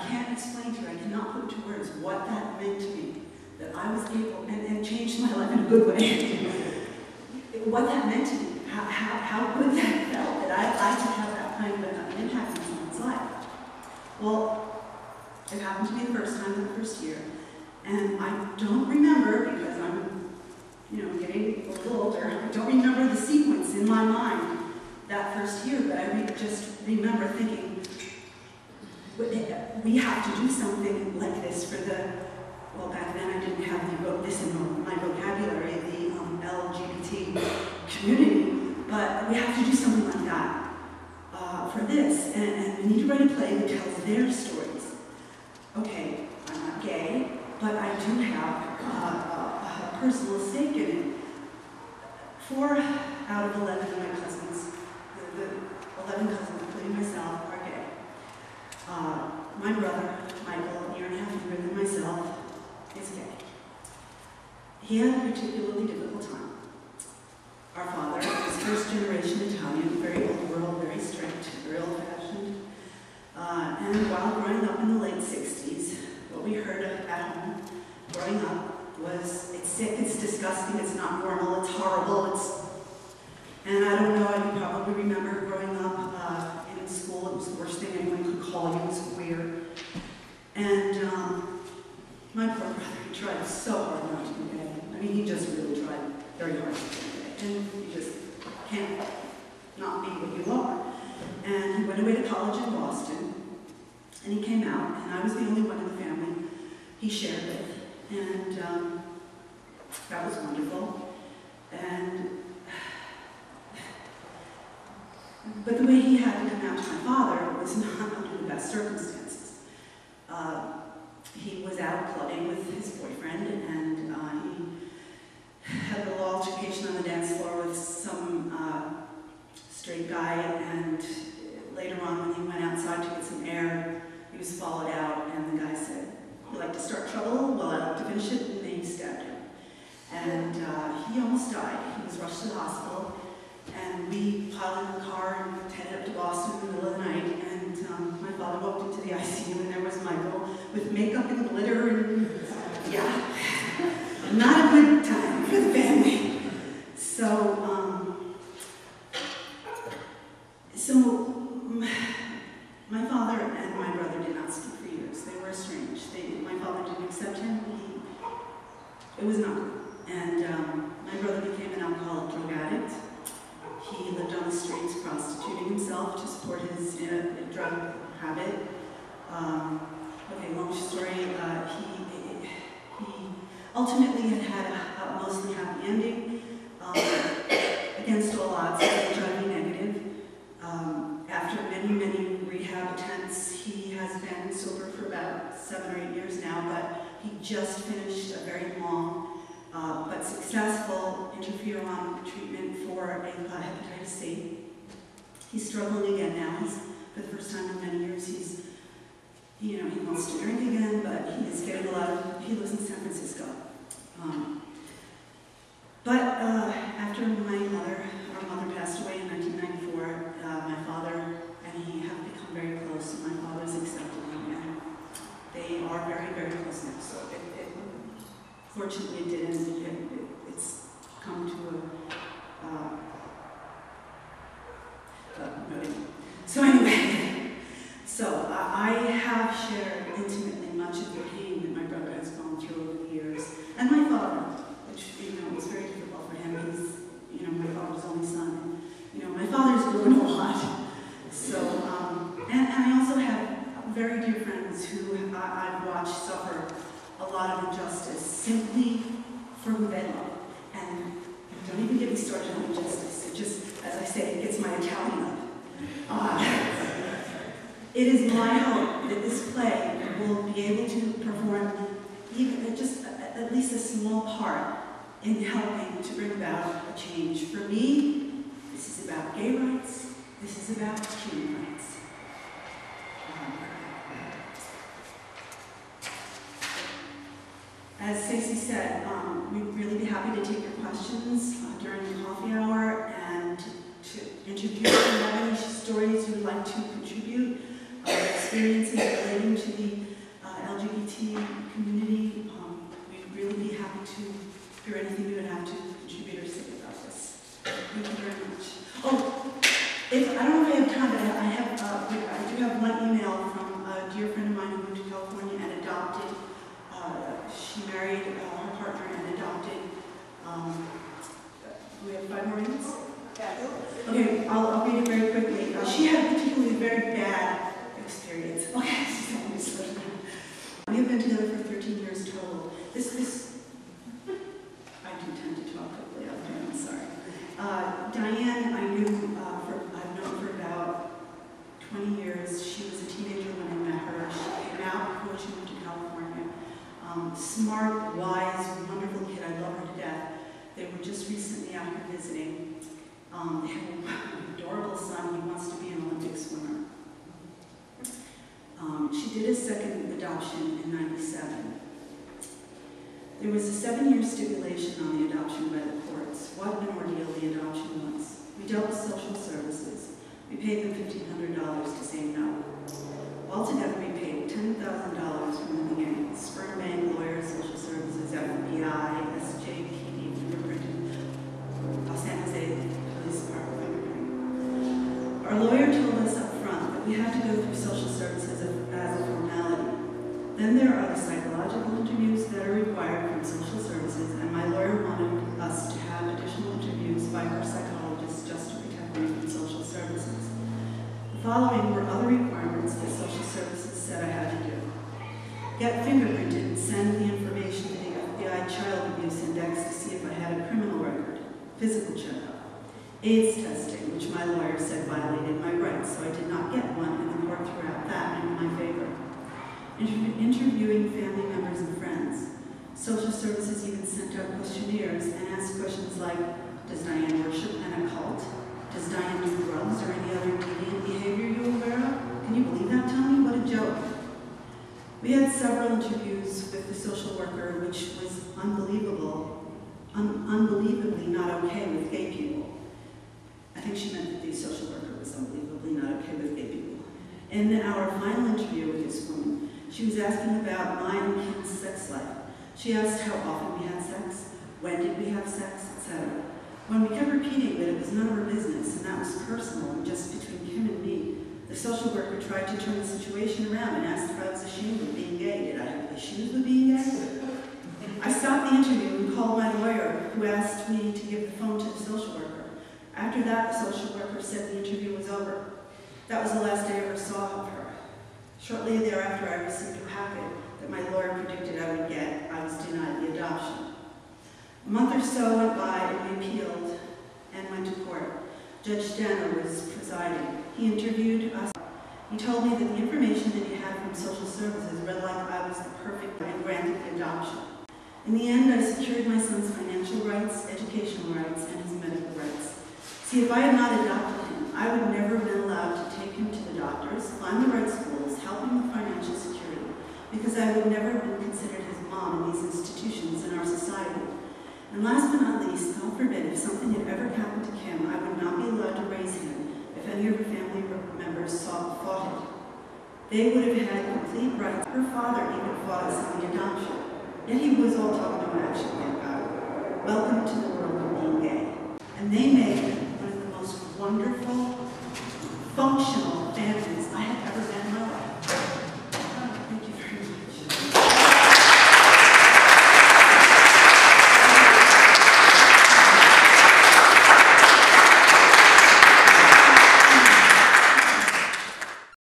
can't explain to you, I cannot put into words what that meant to me, that I was able, and it changed my life in a good way, what that meant to me, how good that felt, that I could have that kind of an impact on someone's life. Well, it happened to me the first time in the first year, and I don't remember, because I'm, getting a little older, I don't remember the sequence in my mind that first year, but I just remember thinking, we have to do something like this for well, back then I didn't have this in my vocabulary, the LGBT community, but we have to do something like that for this, and we need to write a play that tells their stories. Okay, I'm not gay, but I do have a personal stake in it. 4 out of 11 of my cousins, the 11 cousins, including myself, are gay. My brother, Michael, a year and a half younger than myself, is gay. He had a particularly difficult time. Our father was first generation Italian, very old world, very strict, very old-fashioned. And while growing up in the late 60s, what we heard at home growing up was, it's sick, it's disgusting, it's not normal, it's horrible, and I don't know, you probably remember growing up in school, it was the worst thing anyone could call you, was queer. And my poor brother, he tried so hard not to be gay. I mean, he just really tried very hard to be gay. And you just can't not be what you are. And he went away to college in Boston, and he came out, and I was the only one in the family he shared with. And that was wonderful. But the way he had to come out to my father was not under the best circumstances. He was out clubbing with his boyfriend, and he had a little altercation on the dance floor with some straight guy, and later on when he went outside to get some air, he was followed out, and the guy said, "You like to start trouble? Well, I like to finish it," and then he stabbed him. And he almost died. He was rushed to the hospital, and we piled in the car and headed up to Boston in the middle of the night, and my father walked into the ICU, and there was Michael with makeup and glitter, and yeah, not a good time for the family. So my father and my brother did not speak for years. They were estranged. My father didn't accept him. It was not good. And my brother became an alcoholic drug addict. He lived on the streets prostituting himself to support his drug habit. Okay, long story. He ultimately had a mostly happy ending. Against all odds, he was HIV negative. After many, many rehab attempts, he has been sober for about 7 or 8 years now, but he just finished a very long but successful interferon treatment for hepatitis C. He's struggling again now. For the first time in many years, he wants to drink again, but he is getting he lives in San Francisco. But after our mother passed away in 1994, my father and he have become very close, and my father's accepted him, and they are very, very close now. So fortunately it didn't. It's come to So anyway, I have shared intimately much of the pain that my brother has gone through over the years, and my father, which was very difficult for him. He's my father's only son. My father's grown a lot. So and I also have very dear friends who I've watched suffer a lot of injustice simply for who they love. And don't even get me started on injustice. It just, as I say, it gets my Italian up. It is my hope that this play will be able to perform even just at least a small part in helping to bring about a change. For me, this is about gay rights. This is about human rights. As Stacey said, we'd really be happy to take your questions during the coffee hour and to interview if you have any stories you would like to contribute, experiences relating to the married her partner and adopted. We have 5 more minutes? Okay, I'll read it very quickly. She had a particularly very bad experience. Okay, we have been together for 13 years total. I do tend to talk quickly, I'm sorry. Diane, I've known for about 20 years. She was a teenager when I met her. She came out before she moved to California. Smart, wise, wonderful kid. I love her to death. They were just recently out here visiting. They have an adorable son. He wants to be an Olympic swimmer. She did a second adoption in '97. There was a 7-year stipulation on the adoption by the courts. What an ordeal the adoption was. We dealt with social services. We paid them $1,500 to say no. Altogether, we paid $10,000 from the beginning. Sperm bank, lawyers, social services, FBI, SJPD, fingerprinting, San Jose Police Department fingerprinting. Our lawyer told us up front that we had to go through social services as a formality. Then there are the psychological interviews that are required from social services, and my lawyer wanted us to have additional interviews by her psychologist just to protect me from social services. The following were other requirements that social services said I had to do. Get fingerprinted, send the information to the FBI Child Abuse Index to see if I had a criminal record, physical checkup, AIDS testing, which my lawyer said violated my rights, so I did not get one, and the court threw out that in my favor. Interviewing family members and friends. Social services even sent out questionnaires and asked questions like, does Diane worship an occult? Does Diane do drugs or any other deviant behavior you're aware of? Can you believe that, Tommy? What a joke. We had several interviews with the social worker, which was unbelievably not okay with gay people. I think she meant that the social worker was unbelievably not okay with gay people. In our final interview with this woman, she was asking about my and Kim's sex life. She asked how often we had sex, when did we have sex, etc. When we kept repeating that it was none of her business and that was personal and just between Kim and me, the social worker tried to turn the situation around and asked if I was ashamed of being gay. Did I have issues with being gay? I stopped the interview and called my lawyer, who asked me to give the phone to the social worker. After that, the social worker said the interview was over. That was the last day I ever saw of her. Shortly thereafter, I received a packet that my lawyer predicted I would get. I was denied the adoption. A month or so went by and we appealed and went to court. Judge Danner was presiding. He interviewed us. He told me that the information that he had from social services read like I was the perfect and granted the adoption. In the end, I secured my son's financial rights, educational rights, and his medical rights. See, if I had not adopted him, I would never have been allowed to take him to the doctors, find the right schools, help him with financial security, because I would never have been considered his mom in these institutions in our society. And last but not least, God forbid, if something had ever happened to Kim, I would not be allowed to raise him if any of her family members fought it. They would have had complete rights. Her father even fought us on the adoption. Yet he was all talk, no action. Welcome to